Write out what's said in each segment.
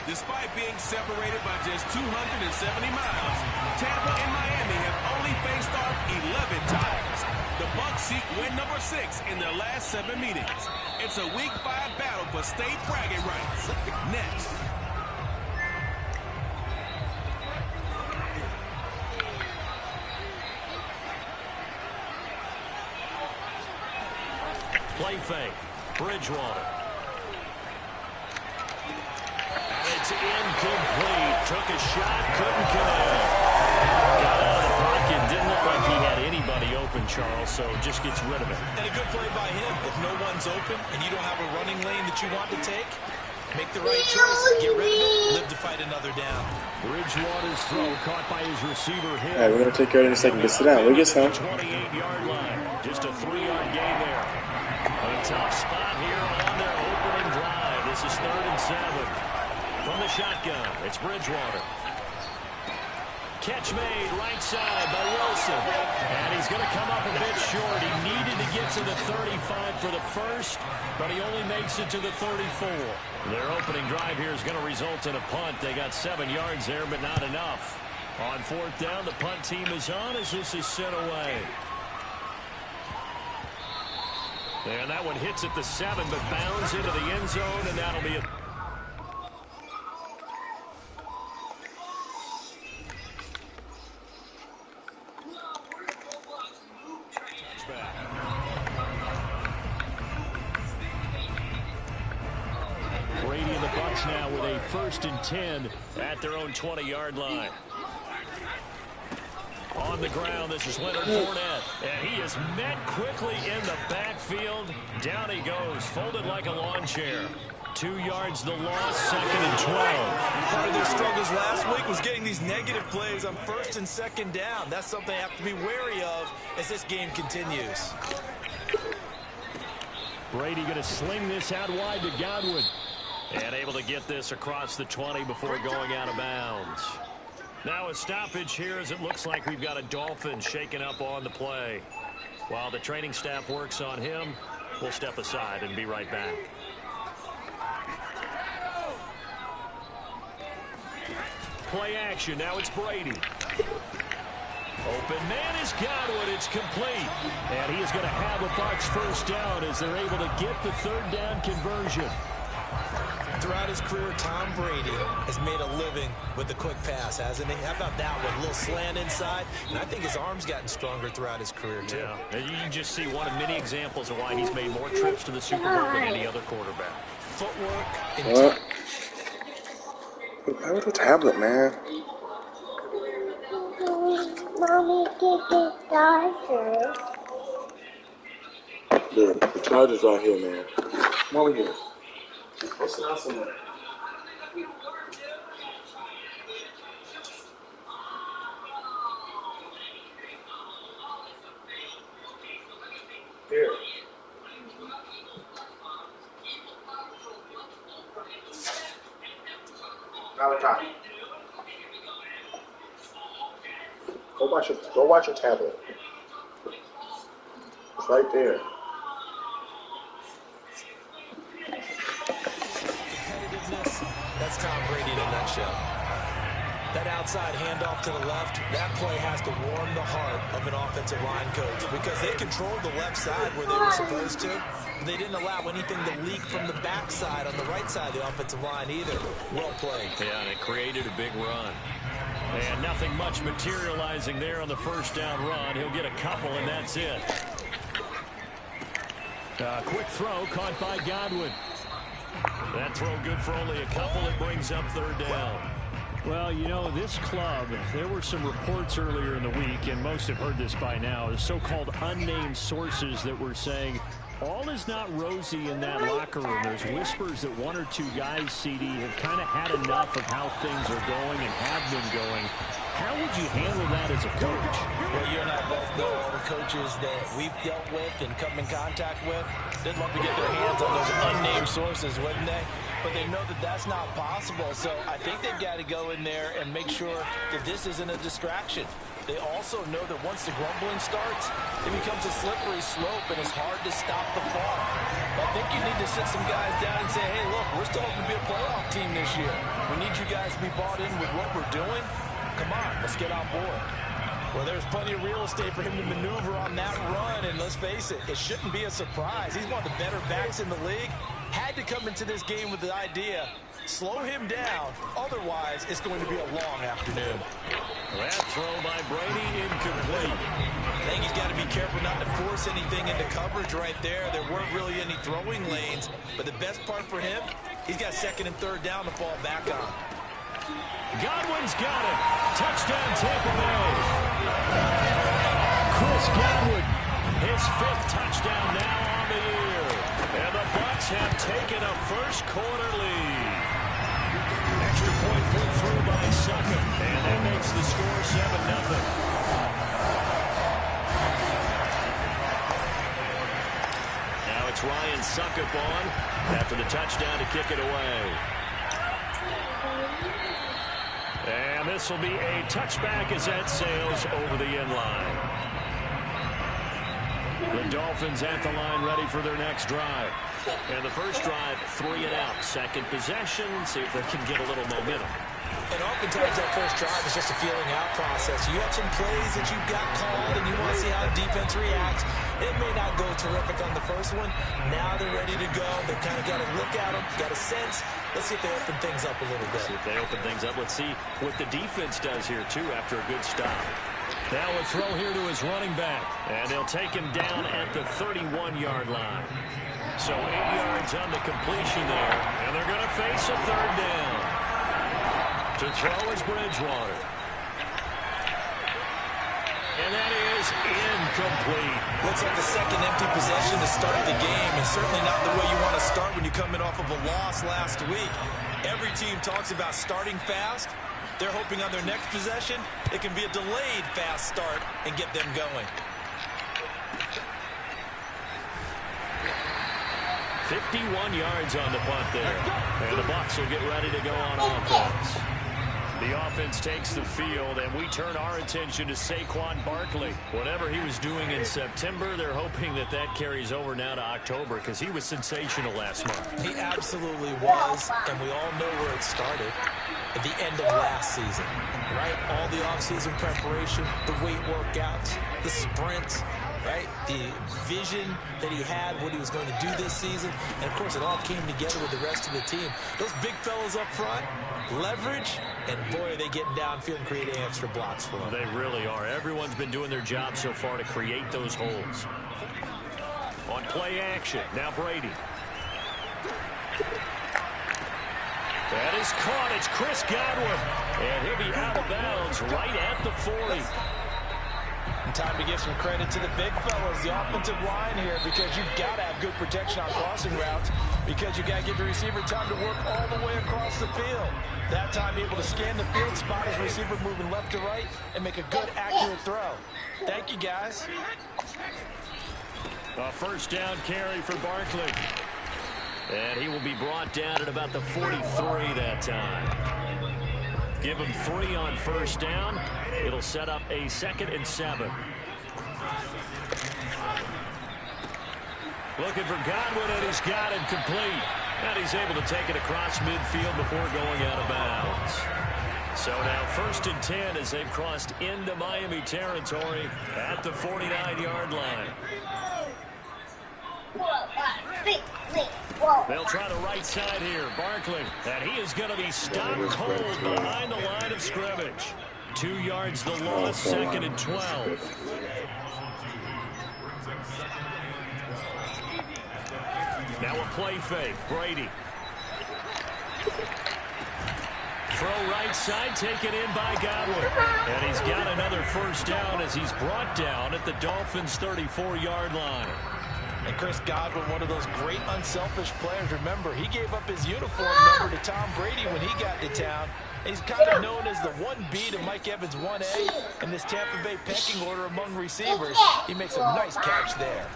Despite being separated by just 270 miles, Tampa and Miami have only faced off 11 times. The Bucs seek win number 6 in their last 7 meetings. It's a Week 5 battle for state bragging rights. Next. Play fake. Bridgewater. And it's incomplete. Took a shot, couldn't connect. Got out of the pocket. Didn't look like he had anybody open, Charles, so just gets rid of it. And a good play by him. If no one's open and you don't have a running lane that you want to take, make the right choice. Get rid of it. Live to fight another down. Bridgewater's throw caught by his receiver Hill. All right, we're going to take care of it in a second. But sit down. We'll get some. 28-yard line. Just a 3-yard gain there. A tough spot here on their opening drive. This is 3rd and 7. From the shotgun, it's Bridgewater. Catch made right side by Wilson. And he's going to come up a bit short. He needed to get to the 35 for the first, but he only makes it to the 34. Their opening drive here is going to result in a punt. They got 7 yards there, but not enough. On 4th down, the punt team is on as this is sent away. And that one hits at the 7, but bounds into the end zone, and that'll be a... Brady and the Bucs now with a 1st and 10 at their own 20-yard line. On the ground, this is Leonard Fournette. And he is met quickly in the backfield. Down he goes, folded like a lawn chair. 2 yards the loss, 2nd and 12. Part of their struggles last week was getting these negative plays on 1st and 2nd down. That's something they have to be wary of as this game continues. Brady going to sling this out wide to Godwin. And able to get this across the 20 before going out of bounds. Now a stoppage here as it looks like we've got a Dolphin shaken up on the play. While the training staff works on him, we'll step aside and be right back. Play action. Now it's Brady. Open man is Godwin. It's complete. And he is going to have a Bucs 1st down as they're able to get the 3rd down conversion. Throughout his career, Tom Brady has made a living with the quick pass, hasn't he? How about that one? A little slant inside. And I think his arm's gotten stronger throughout his career, too. Yeah, and you can just see one of many examples of why he's made more trips to the Super Bowl than any other quarterback. Footwork. What? Play with the tablet, man. Mommy, get the charger. Dude, the charger's right here, man. Come over here. Go sit down somewhere. Here. Malachi. Go watch your tablet. It's right there. That's Tom Brady in a nutshell. That outside handoff to the left, that play has to warm the heart of an offensive line coach because they controlled the left side where they were supposed to. But they didn't allow anything to leak from the backside on the right side of the offensive line either. Well played. Yeah, and it created a big run. And nothing much materializing there on the 1st down run. He'll get a couple, and that's it. Quick throw caught by Godwin. That throw good for only a couple. It brings up 3rd down. Well, you know, this club, there were some reports earlier in the week, and most have heard this by now, the so-called unnamed sources that were saying all is not rosy in that locker room. There's whispers that 1 or 2 guys, CD, have kind of had enough of how things are going and have been going. How would you handle that as a coach? Well, you and I both know all the coaches that we've dealt with and come in contact with. They'd love to get their hands on those unnamed sources, wouldn't they? But they know that that's not possible. So I think they've got to go in there and make sure that this isn't a distraction. They also know that once the grumbling starts, it becomes a slippery slope and it's hard to stop the fall. I think you you need to sit some guys down and say, hey, look, we're still hoping to be a playoff team this year. We need you guys to be bought in with what we're doing. Come on, let's get on board. Well, there's plenty of real estate for him to maneuver on that run, and let's face it, it shouldn't be a surprise. He's one of the better backs in the league. Had to come into this game with the idea, slow him down, otherwise it's going to be a long afternoon. That throw by Brady incomplete. I think he's got to be careful not to force anything into coverage right there. There weren't really any throwing lanes, but the best part for him, he's got second and third down to fall back on. Godwin's got it. Touchdown, Tampa Bay. Chris Godwin, his 5th touchdown now on the year. And the Bucs have taken a first quarter lead. Extra point put through by Suckup, and that makes the score 7-0. Now it's Ryan Suckup on after the touchdown to kick it away. And this will be a touchback as that sails over the end line. The Dolphins at the line ready for their next drive. And the first drive, 3 and out. Second possession, see if they can get a little momentum. And oftentimes that first drive is just a feeling out process. You have some plays that you've got called and you want to see how the defense reacts. It may not go terrific on the first one. Now they're ready to go. They've kind of got to look at them, got a sense. Let's see if they open things up a little bit. See if they open things up. Let's see what the defense does here, too, after a good stop. Now a throw here to his running back. And they'll take him down at the 31-yard line. So 8 yards on the completion there. And they're going to face a third down. To throw is Bridgewater. And that is incomplete. Looks like a second empty possession to start the game, and certainly not the way you want to start when you're coming off of a loss last week. Every team talks about starting fast. They're hoping on their next possession, it can be a delayed fast start and get them going. 51 yards on the punt there. And the Bucs will get ready to go on offense. The offense takes the field, and we turn our attention to Saquon Barkley. Whatever he was doing in September, they're hoping that that carries over now to October because he was sensational last month. He absolutely was, and we all know where it started. At the end of last season, right? All the offseason preparation, the weight workouts, the sprints, right? The vision that he had, what he was going to do this season. And, of course, it all came together with the rest of the team. Those big fellas up front, leverage, and, boy, are they getting downfield and creating extra blocks for them. They really are. Everyone's been doing their job so far to create those holes. On play action, now Brady. That is caught. It's Chris Godwin. And he'll be out of bounds right at the 40. And time to give some credit to the big fellas, the offensive line here, because you've got to have good protection on crossing routes because you've got to give the receiver time to work all the way across the field. That time able to scan the field, spot his receiver moving left to right, and make a good, accurate throw. Thank you, guys. A first down carry for Barkley. And he will be brought down at about the 43 that time. Give him 3 on first down. It'll set up a 2nd and 7. Looking for Godwin, and he's got it complete. And he's able to take it across midfield before going out of bounds. So now 1st and 10 as they've crossed into Miami territory at the 49-yard line. They'll try the right side here. Barkley, and he is going to be stopped cold behind the line of scrimmage. 2 yards the loss, 2nd and 12. Now a play fake. Brady. Throw right side, taken in by Godwin. And he's got another first down as he's brought down at the Dolphins' 34-yard line. And Chris Godwin, one of those great unselfish players. Remember, he gave up his uniform number to Tom Brady when he got to town. He's kind of known as the 1B to Mike Evans' 1A in this Tampa Bay pecking order among receivers. He makes a nice catch there.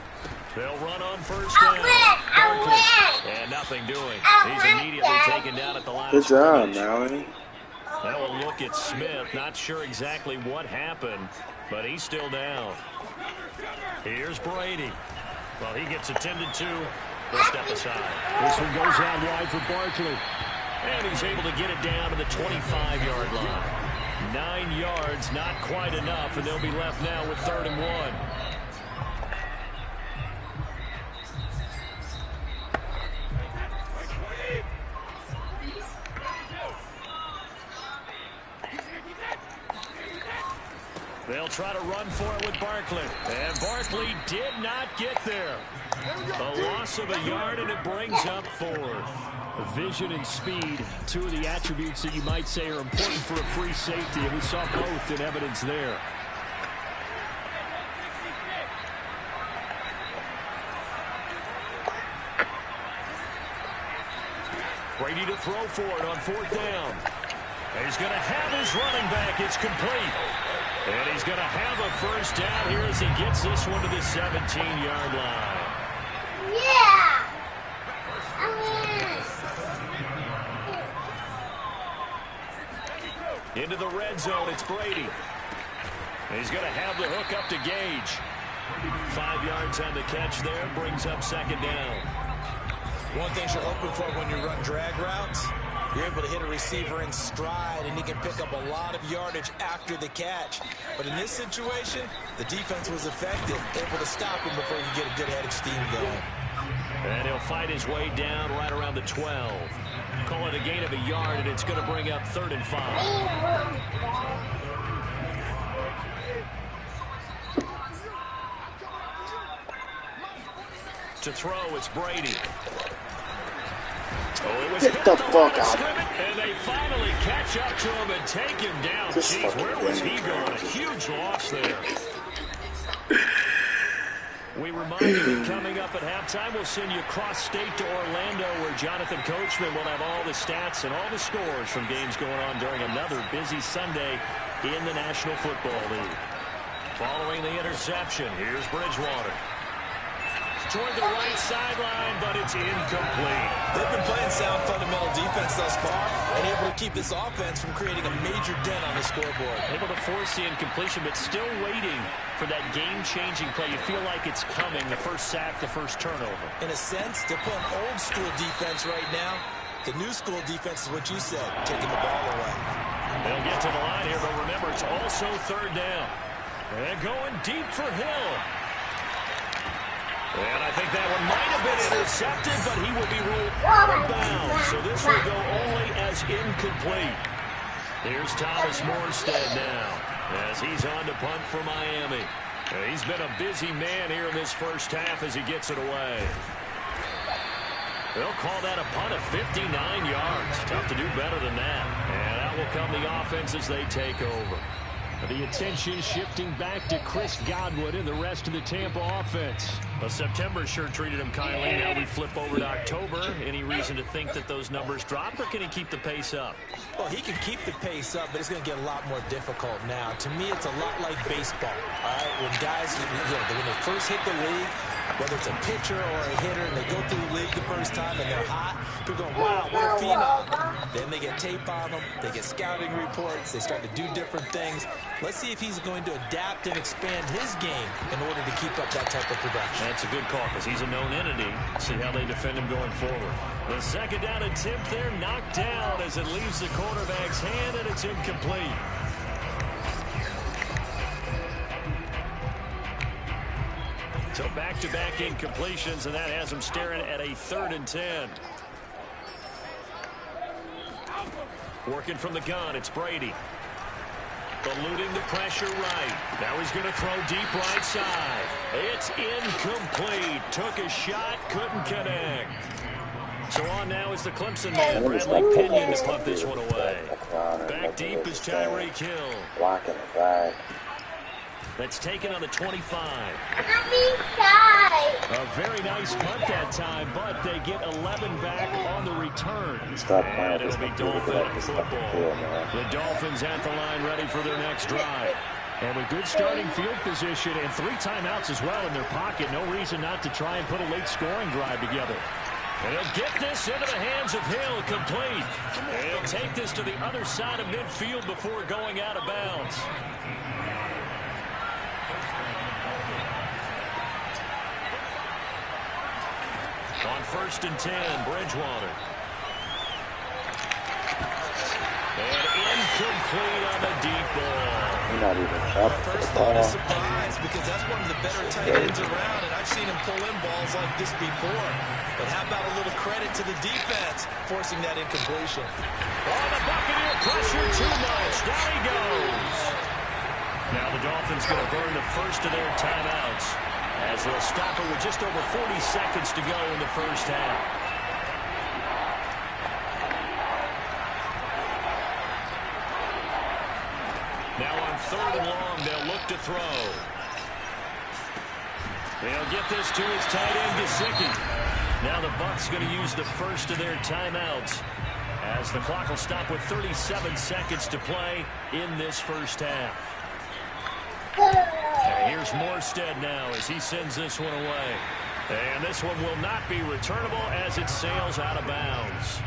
They'll run on first down. Barkley, and nothing doing. He's immediately taken down at the line. Good job, Nola. Now a look at Smith. Not sure exactly what happened, but he's still down. Here's Brady. Well, he gets attended to He'll step aside. This one goes out wide for Barkley. And he's able to get it down to the 25-yard line. 9 yards, not quite enough, and they'll be left now with 3rd and 1. They'll try to run for it with Barkley. And Barkley did not get there. A loss of a yard, and it brings up 4th. Vision and speed, 2 of the attributes that you might say are important for a free safety, and we saw both in evidence there. Brady to throw for it on 4th down. And he's going to have his running back. It's complete. And he's going to have a 1st down here as he gets this one to the 17-yard line. Yeah! Into the red zone, it's Brady. And he's going to have the hook up to Gage. 5 yards on the catch there, brings up 2nd down. One thing you're hoping for when you run drag routes, you're able to hit a receiver in stride, and he can pick up a lot of yardage after the catch. But in this situation, the defense was effective, able to stop him before he could get a good head of steam going. And he'll fight his way down right around the 12. Call it a gain of a yard, and it's going to bring up 3rd and 5. To throw, it's Brady. Oh, it was Get the fuck out. And they finally catch up to him and take him down. Jeez, where was he going? A huge loss there. We remind you that coming up at halftime, we'll send you cross-state to Orlando, where Jonathan Coachman will have all the stats and all the scores from games going on during another busy Sunday in the National Football League. Following the interception, here's Bridgewater. Toward the right sideline, but it's incomplete. They've been playing sound fundamental defense thus far and able to keep this offense from creating a major dent on the scoreboard. Able to force the incompletion, but still waiting for that game-changing play. You feel like it's coming, the first sack, the first turnover. In a sense, they're playing old-school defense right now. The new-school defense is what you said, taking the ball away. They'll get to the line here, but remember, it's also 3rd down. And going deep for Hill. And I think that one might have been intercepted, but he will be ruled out of bounds. So this will go only as incomplete. Here's Thomas Morstead now as he's on to punt for Miami. And he's been a busy man here in this first half as he gets it away. They'll call that a punt of 59 yards. Tough to do better than that. And out will come the offense as they take over. The attention shifting back to Chris Godwin and the rest of the Tampa offense. Well, September sure treated him kindly. Now we flip over to October. Any reason to think that those numbers drop, or can he keep the pace up? Well, he can keep the pace up, but it's going to get a lot more difficult now. To me, it's a lot like baseball. All right, when guys, when they first hit the league, whether it's a pitcher or a hitter, and they go through the league the first time and they're hot, people go, wow, what a phenom. Then they get tape on them, they get scouting reports, they start to do different things. Let's see if he's going to adapt and expand his game in order to keep up that type of production. That's a good call because he's a known entity. See how they defend him going forward. The 2nd down attempt there knocked down as it leaves the quarterback's hand, and it's incomplete. So back-to-back incompletions, and that has him staring at a 3rd and 10. Working from the gun, it's Brady. Eluding the pressure right. Now he's going to throw deep right side. It's incomplete. Took a shot, couldn't connect. So on now is the Clemson man, Bradley Pinion, to punt this one away. Back deep is Tyreek Hill. Blocking it back. That's taken on the 25. I'm A very nice punt that time, but they get 11 back on the return. And it'll be Dolphin football. The Dolphins at the line ready for their next drive. And with good starting field position and 3 timeouts as well in their pocket, no reason not to try and put a late scoring drive together. And he'll get this into the hands of Hill, complete. And he'll take this to the other side of midfield before going out of bounds. On 1st and 10, Bridgewater. And incomplete on the deep ball. Not even up. First thought is surprise because that's one of the better tight ends around, and I've seen him pull in balls like this before. But how about a little credit to the defense forcing that incompletion? Oh, the Buccaneer pressure too much. Down he goes. Now the Dolphins going to burn the first of their timeouts as they'll stop it with just over 40 seconds to go in the first half. Now on 3rd and long, they'll look to throw. They'll get this to his tight end, Gesicki. Now the Bucs going to use the first of their timeouts as the clock will stop with 37 seconds to play in this first half. And here's Morstead now as he sends this one away. And this one will not be returnable as it sails out of bounds.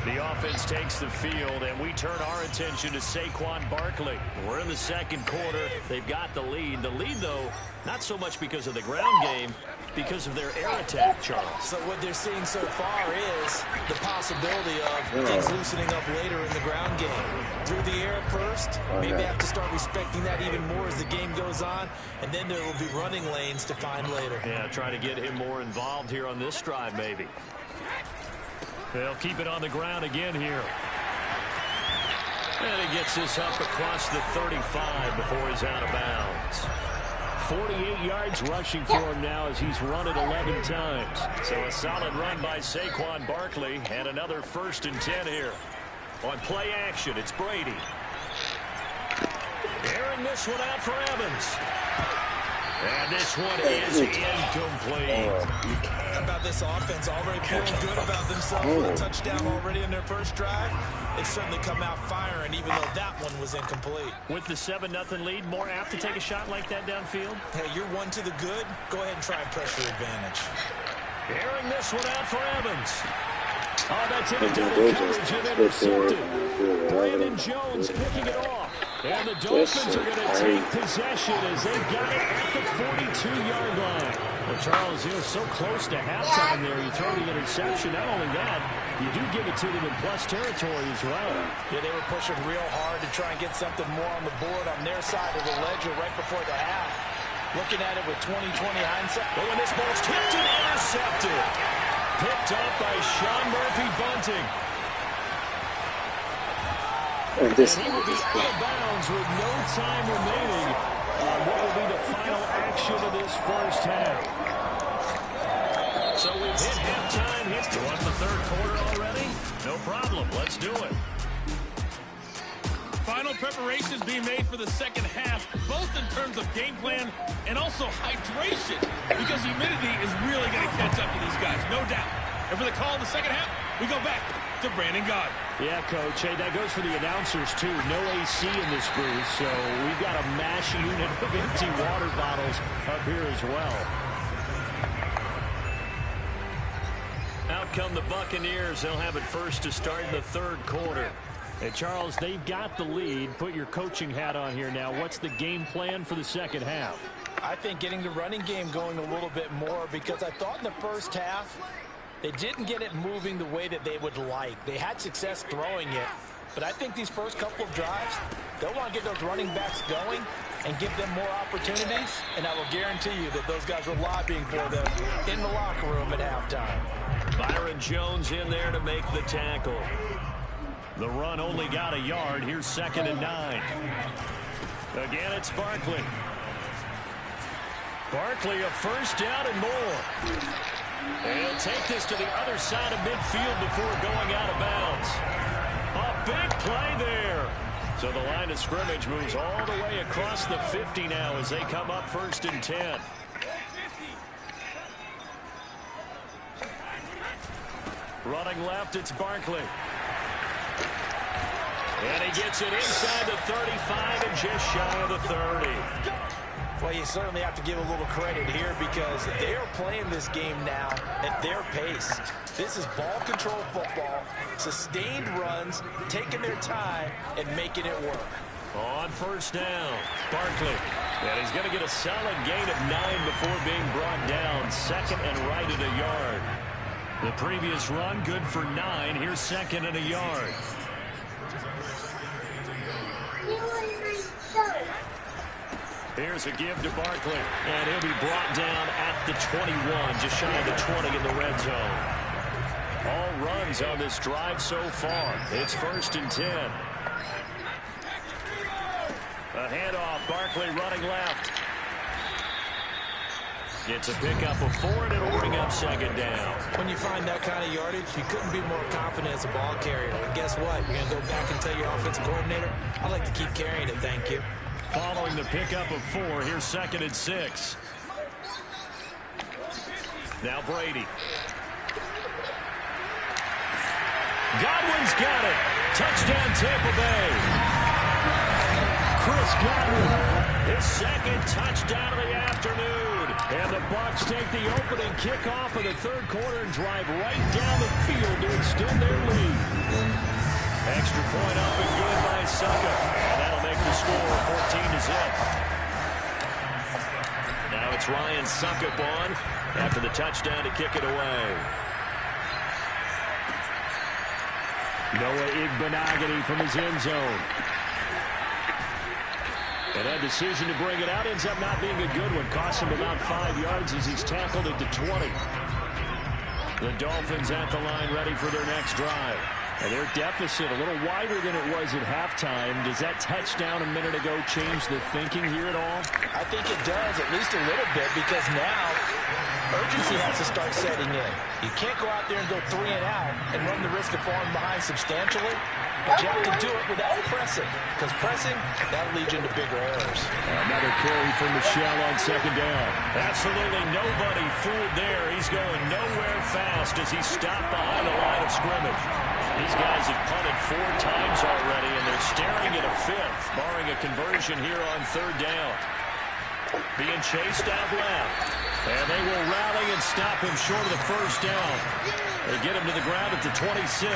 The offense takes the field, and we turn our attention to Saquon Barkley. We're in the second quarter. They've got the lead. The lead, though, not so much because of the ground game, because of their air attack, Charles. So what they're seeing so far is the possibility of things loosening up later in the ground game. Through the air first, maybe have to start respecting that even more as the game goes on, and then there will be running lanes to find later. Yeah, try to get him more involved here on this drive, maybe. They'll keep it on the ground again here. And he gets this up across the 35 before he's out of bounds. 48 yards rushing for him now as he's run it 11 times. So a solid run by Saquon Barkley and another 1st and 10 here. On play action, it's Brady. Airing this one out for Evans. And this one is incomplete. How about this offense already feeling good about themselves with a touchdown already in their first drive? They certainly come out firing even though that one was incomplete. With the 7-0 lead, more apt to take a shot like that downfield? Hey, you're one to the good. Go ahead and try and pressure advantage. Airing this one out for Evans. Oh, that's in a double coverage and intercepted. Brandon Jones picking it off. And the Dolphins are going to take possession as they got it at the 42-yard line. Well, Charles, you know, so close to halftime there. You throw the interception. Not only that, you do give it to them in plus territory as well. Yeah, they were pushing real hard to try and get something more on the board on their side of the ledger right before the half. Looking at it with 20/20 hindsight. Oh, and this ball's tipped and intercepted. Picked up by Sean Murphy-Bunting. And this he will be out of bounds with no time remaining on what will be the final action of this first half. So we've hit halftime. You want the third quarter already? No problem. Let's do it. Final preparations being made for the second half, both in terms of game plan and also hydration, because humidity is really going to catch up to these guys, no doubt. And for the call of the second half, we go back to Brandon Gaudin. Yeah, Coach. Hey, that goes for the announcers, too. No AC in this booth, so we've got a mash unit of empty water bottles up here as well. Out come the Buccaneers. They'll have it first to start in the third quarter. Hey, Charles, they've got the lead. Put your coaching hat on here now. What's the game plan for the second half? I think getting the running game going a little bit more, because I thought in the first half they didn't get it moving the way that they would like. They had success throwing it, but I think these first couple of drives, they'll want to get those running backs going and give them more opportunities, and I will guarantee you that those guys were lobbying for them in the locker room at halftime. Byron Jones in there to make the tackle. The run only got a yard. Here's 2nd and 9. Again, it's Barkley. Barkley, a first down and more. And he'll take this to the other side of midfield before going out of bounds. A big play there. So the line of scrimmage moves all the way across the 50 now as they come up 1st and 10. Running left, it's Barkley. And he gets it inside the 35 and just shy of the 30. Well, you certainly have to give a little credit here because they are playing this game now at their pace. This is ball control football, sustained runs, taking their time and making it work. On first down, Barkley. And he's going to get a solid gain of 9 before being brought down. Second and right at a yard. The previous run, good for 9. Here's second and a yard. Here's a give to Barkley. And he'll be brought down at the 21, just shy of the 20 in the red zone. All runs on this drive so far. It's first and 10. A handoff, Barkley running left. It's a pickup of 4, and it'll bring up second down. When you find that kind of yardage, you couldn't be more confident as a ball carrier. And guess what? You're going to go back and tell your offensive coordinator, I'd like to keep carrying it, thank you. Following the pickup of 4, here's second and 6. Now Brady. Godwin's got it. Touchdown Tampa Bay. Chris Godwin, his second touchdown of the afternoon. And the Bucs take the opening kickoff of the third quarter and drive right down the field to extend their lead. Extra point up and good by Suckup. And that'll make the score 14-0. Now it's Ryan Suckup on after the touchdown to kick it away. Noah Igbenogany from his end zone. And that decision to bring it out ends up not being a good one. Cost him about 5 yards as he's tackled at the 20. The Dolphins at the line ready for their next drive. And their deficit a little wider than it was at halftime. Does that touchdown a minute ago change the thinking here at all? I think it does, at least a little bit, because now urgency has to start setting in. You can't go out there and go 3 and out and run the risk of falling behind substantially. But you have to do it without pressing, because pressing, that'll lead you into bigger errors. Another carry from Michelle on second down. Absolutely nobody fooled there. He's going nowhere fast as he stopped behind the line of scrimmage. These guys have punted 4 times already, and they're staring at a 5th, barring a conversion here on third down. Being chased out left. And they will rally and stop him short of the first down. They get him to the ground at the 26.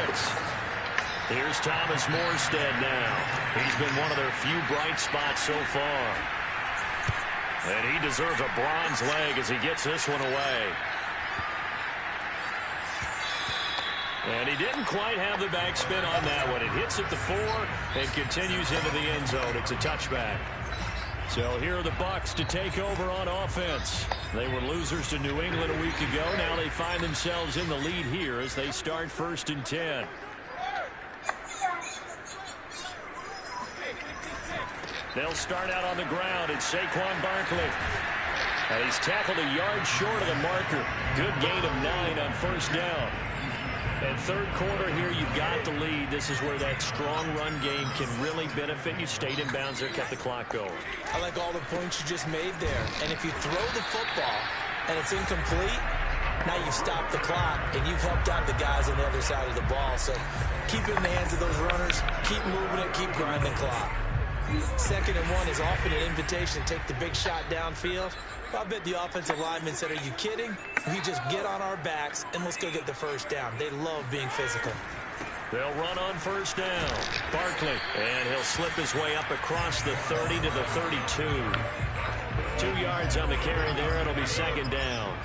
Here's Thomas Morstead now. He's been one of their few bright spots so far. And he deserves a bronze leg as he gets this one away. And he didn't quite have the backspin on that one. It hits at the 4 and continues into the end zone. It's a touchback. So here are the Bucs to take over on offense. They were losers to New England a week ago. Now they find themselves in the lead here as they start first and 10. They'll start out on the ground. It's Saquon Barkley. And he's tackled a yard short of the marker. Good gain of 9 on first down. And third quarter here, you've got the lead. This is where that strong run game can really benefit you. Stayed in bounds there, kept the clock going. I like all the points you just made there. And if you throw the football and it's incomplete, now you've stopped the clock and you've helped out the guys on the other side of the ball. So keep it in the hands of those runners. Keep moving it. Keep grinding clock. Second and 1 is often an invitation to take the big shot downfield. I bet the offensive lineman said, are you kidding? We just get on our backs and let's go get the first down. They love being physical. They'll run on first down. Barkley, and he'll slip his way up across the 30 to the 32. 2 yards on the carry there. It'll be second down.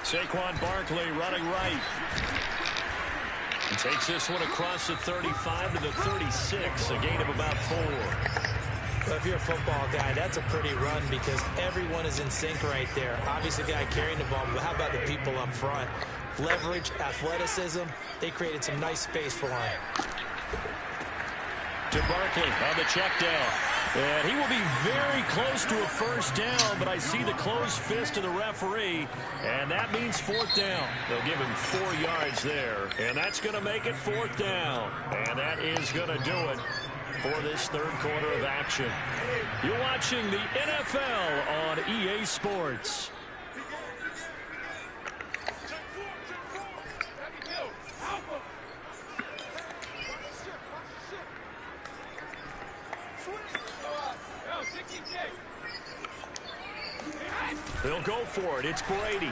Saquon Barkley running right. He takes this one across the 35 to the 36, a gain of about 4. Well, if you're a football guy, that's a pretty run because everyone is in sync right there. Obviously, the guy carrying the ball, but how about the people up front? Leverage, athleticism, they created some nice space for him. To Barkley on the check down. And he will be very close to a first down, but I see the closed fist of the referee, and that means fourth down. They'll give him 4 yards there, and that's going to make it fourth down. And that is going to do it for this third quarter of action. You're watching the NFL on EA Sports. They'll go for it. It's Brady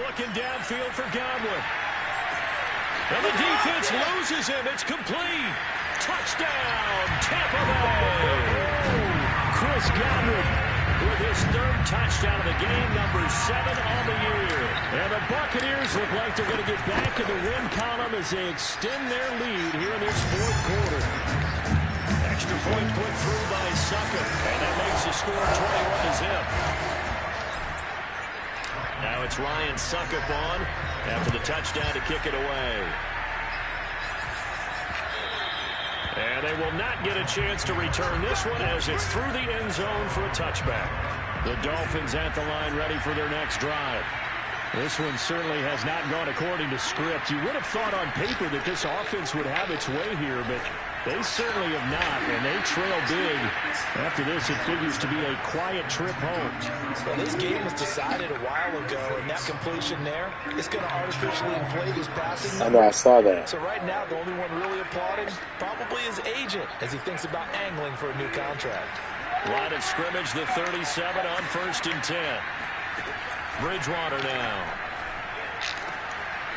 looking downfield for Godwin. And the defense loses him. It's complete. Touchdown, Tampa Bay! Chris Godwin with his third touchdown of the game, number 7 on the year. And the Buccaneers look like they're going to get back in the win column as they extend their lead here in this fourth quarter. Extra point put through by Succop, and that makes the score 21-0. Now it's Ryan Succop on after the touchdown to kick it away. And they will not get a chance to return this one as it's through the end zone for a touchback. The Dolphins at the line ready for their next drive. This one certainly has not gone according to script. You would have thought on paper that this offense would have its way here, but they certainly have not, and they trail big. After this, it figures to be a quiet trip home. Well, this game was decided a while ago, and that completion there is going to artificially inflate his passing number. I know, I saw that. So right now, the only one really applauding probably his agent as he thinks about angling for a new contract. Line of scrimmage, the 37 on 1st and 10. Bridgewater now.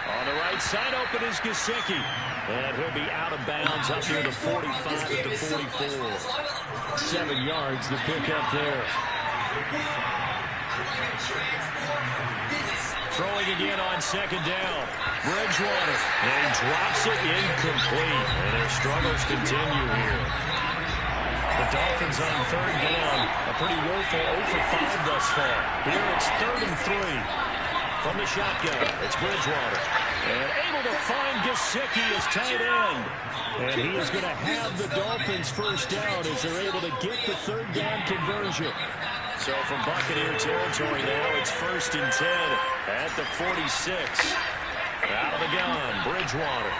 On the right side, open is Gesicki. And he'll be out of bounds up near the 45 at the 44. 7 yards, the pickup there. Throwing again on 2nd down. Bridgewater. And he drops it incomplete. And their struggles continue here. The Dolphins on 3rd down. A pretty woeful 0 for 5 thus far. Here it's 3rd and 3. From the shotgun, it's Bridgewater. And able to find Gesicki as tight end. And he is going to have the Dolphins first down as they're able to get the 3rd down conversion. So from Buccaneer territory now, it's 1st and 10 at the 46. Out of the gun, Bridgewater.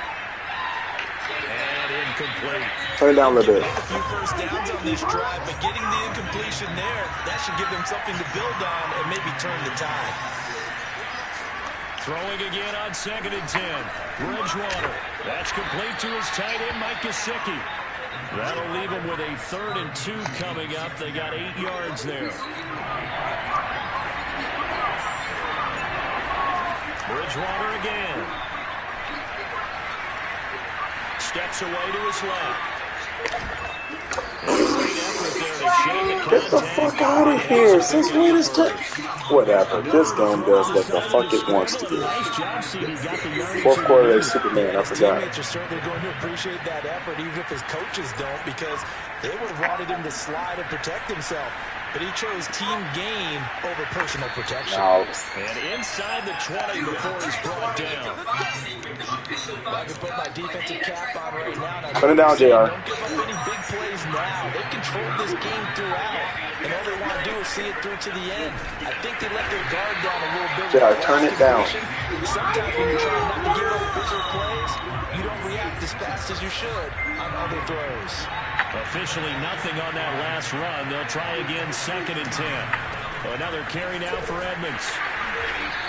And incomplete. Turn it down a little bit. A few first downs on this drive, but getting the incompletion there, that should give them something to build on and maybe turn the tide. Throwing again on 2nd and 10. Bridgewater. That's complete to his tight end, Mike Gesicki. That'll leave him with a 3rd and 2 coming up. They got 8 yards there. Bridgewater again. Steps away to his left. Get the fuck out of here. Since when is that? Whatever. This game does what the fuck it wants to do. 4th quarter, they Superman. I forgot. Teammates are certainly going to appreciate that effort, even if his coaches don't, because they would have wanted him to slide and protect himself. But he chose team game over personal protection. Out. And inside the 20 before he's brought down. I can put my defensive cap on right now. Put it down, JR. Don't give up any big plays now. They've controlled this game throughout. And all they want to do is see it through to the end. I think they let their guard down a little bit. JR, turn it down. Sometimes when you're trying not to give up bigger plays, you don't react as fast as you should on other throws. Officially nothing on that last run. They'll try again 2nd and 10. Another carry now for Edmonds.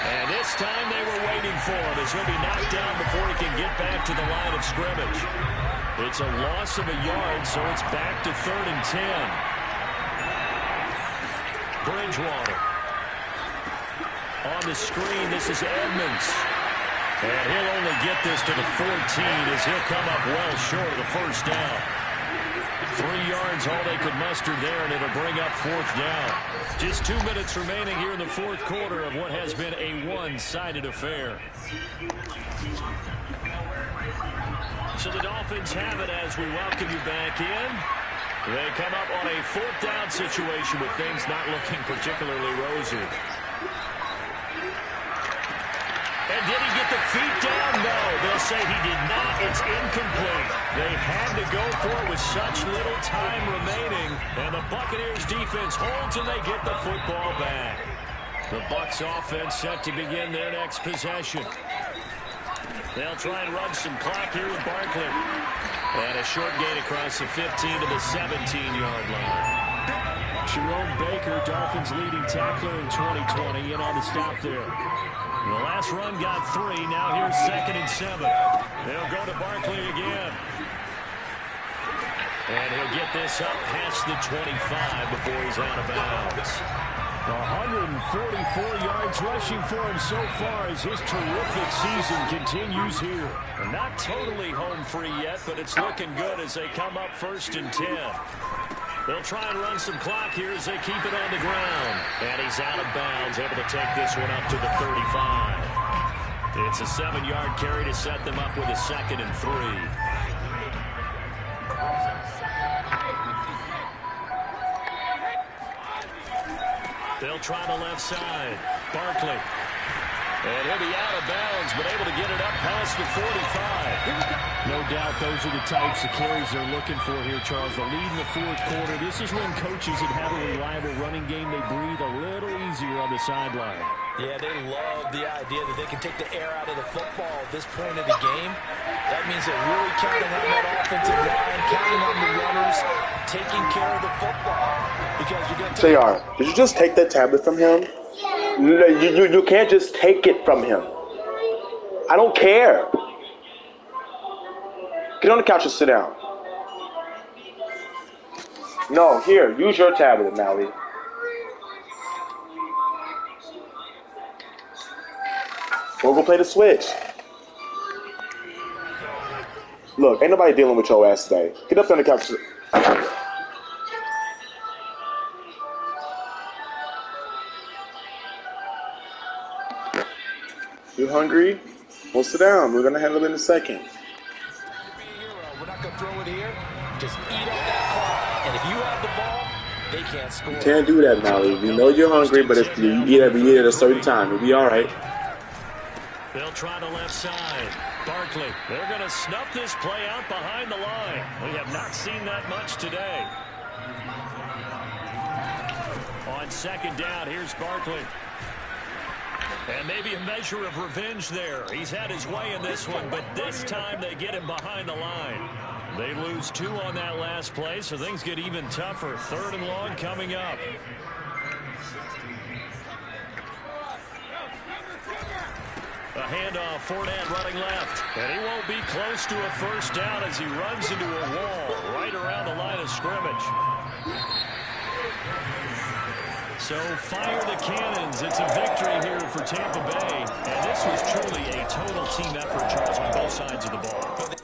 And this time they were waiting for him as he'll be knocked down before he can get back to the line of scrimmage. It's a loss of a yard, so it's back to 3rd and 10. Bridgewater. On the screen, this is Edmonds. And he'll only get this to the 14 as he'll come up well short of the first down. 3 yards, all they could muster there, and it'll bring up 4th down. Just 2 minutes remaining here in the 4th quarter of what has been a one-sided affair. So the Dolphins have it as we welcome you back in. They come up on a 4th down situation with things not looking particularly rosy. And did he get the feet down? No, they'll say he did not. It's incomplete. They had to go for it with such little time remaining. And the Buccaneers defense holds and they get the football back. The Bucs offense set to begin their next possession. They'll try and run some clock here with Barkley. And a short gain across the 15 to the 17-yard line. Jerome Baker, Dolphins leading tackler in 2020, in on the stop there. The last run got 3. Now here's 2nd and 7. They'll go to Barkley again. And he'll get this up past the 25 before he's out of bounds. 44 yards rushing for him so far as his terrific season continues here. And not totally home free yet, but it's looking good as they come up 1st and 10. They'll try and run some clock here as they keep it on the ground. And he's out of bounds, able to take this one up to the 35. It's a 7-yard carry to set them up with a 2nd and 3. They'll try the left side. Barkley. And he'll be out of bounds, but able to get it up past the 45. No doubt those are the types of carries they're looking for here, Charles. The lead in the 4th quarter. This is when coaches that have a reliable running game, they breathe a little easier on the sideline. Yeah, they love the idea that they can take the air out of the football at this point of the game. That means they're really counting on that offensive line, counting on the runners, taking care of the football. Because you're going to JR, did you just take that tablet from him? No, you can't just take it from him. I don't care. Get on the couch and sit down. No, here, use your tablet, Mally. Or go play the Switch. Look, ain't nobody dealing with your ass today. Get up on the couch. You hungry? Well, sit down. We're going to handle it in a second. We're not going to throw it here. Just eat up that clock. And if you have the ball, they can't score. You can't do that, Mally. We know you're hungry, but if you eat at a certain time, you'll be all right. They'll try the left side. Barkley. They're going to snuff this play out behind the line. We have not seen that much today. On 2nd down, here's Barkley. And maybe a measure of revenge there. He's had his way in this one, but this time they get him behind the line. They lose 2 on that last play, so things get even tougher. 3rd and long coming up. A handoff, Fournette running left. And he won't be close to a 1st down as he runs into a wall right around the line of scrimmage. So fire the cannons. It's a victory here for Tampa Bay. And this was truly a total team effort, Charles, on both sides of the ball.